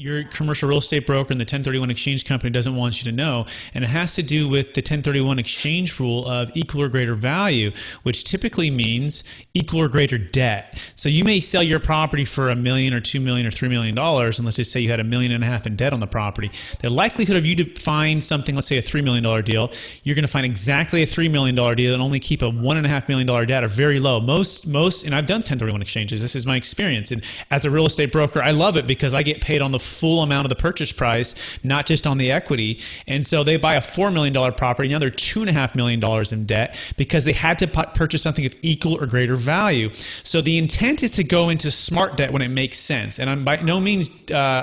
your commercial real estate broker and the 1031 exchange company doesn't want you to know. And it has to do with the 1031 exchange rule of equal or greater value, which typically means equal or greater debt. So you may sell your property for $1 million or $2 million or $3 million, and let's just say you had $1.5 million in debt on the property. The likelihood of you to find something, let's say a $3 million deal, you're going to find exactly a $3 million deal and only keep a $1.5 million debt are very low. Most, and I've done 1031 exchanges. This is my experience. And as a real estate broker, I love it because I get paid on the full amount of the purchase price, not just on the equity. And so they buy a $4 million property. Now they're $2.5 million in debt because they had to purchase something of equal or greater value. So the intent is to go into smart debt when it makes sense. And I'm by no means,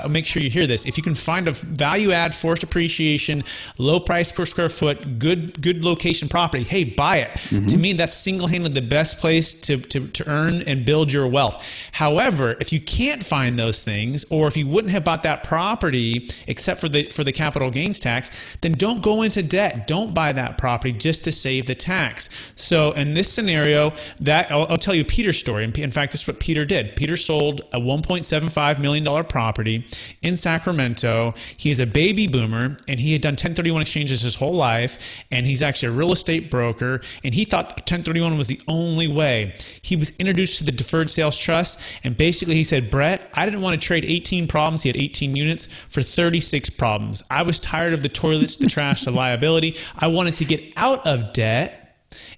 make sure you hear this. If you can find a value add, forced appreciation, low price per square foot, good location property, hey, buy it. To me, that's single-handedly the best place to earn and build your wealth. However, if you can't find those things, or if you wouldn't have bought that property except for the capital gains tax, then don't go into debt. Don't buy that property just to save the tax. So in this scenario, that I'll tell you Peter's story. In fact, this is what Peter did. Peter sold a $1.75 million property in Sacramento. He is a baby boomer, and he had done 1031 exchanges his whole life, and he's actually a real estate broker, and he thought 1031 was the only way. He was introduced to the deferred sales trust, and basically he said, Brett, I didn't want to trade 18 problems. He had 18 units for 36 problems. I was tired of the toilets, the trash, the liability. I wanted to get out of debt.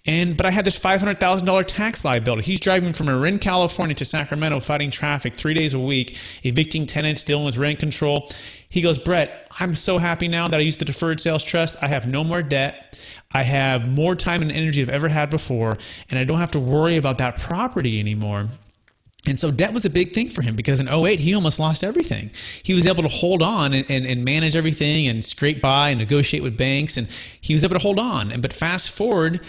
But I had this $500,000 tax liability. He's driving from Marin, California to Sacramento, fighting traffic 3 days a week, evicting tenants, dealing with rent control. He goes, Brett, I'm so happy now that I used the deferred sales trust. I have no more debt. I have more time and energy I've ever had before, and I don't have to worry about that property anymore. And so debt was a big thing for him because in 2008, he almost lost everything. He was able to hold on and manage everything and scrape by and negotiate with banks, and he was able to hold on. But fast forward,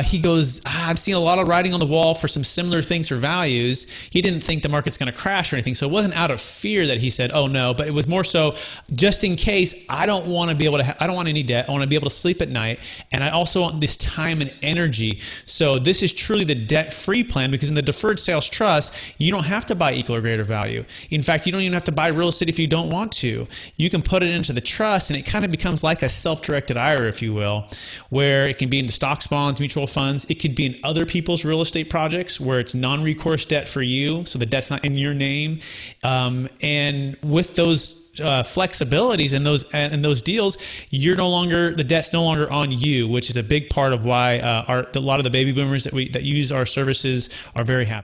he goes, I've seen a lot of writing on the wall for some similar things for values. He didn't think the market's going to crash or anything. So it wasn't out of fear that he said, oh no, but it was more so just in case. I don't want to be able to, I don't want any debt. I want to be able to sleep at night. And I also want this time and energy. So this is truly the debt-free plan, because in the deferred sales trust, you don't have to buy equal or greater value. In fact, you don't even have to buy real estate if you don't want to. You can put it into the trust, and it kind of becomes like a self-directed IRA, if you will, where it can be into stocks, bonds, mutual funds. It could be in other people's real estate projects where it's non-recourse debt for you, so the debt's not in your name. And with those flexibilities and those deals, the debt's no longer on you, which is a big part of why a lot of the baby boomers that use our services are very happy.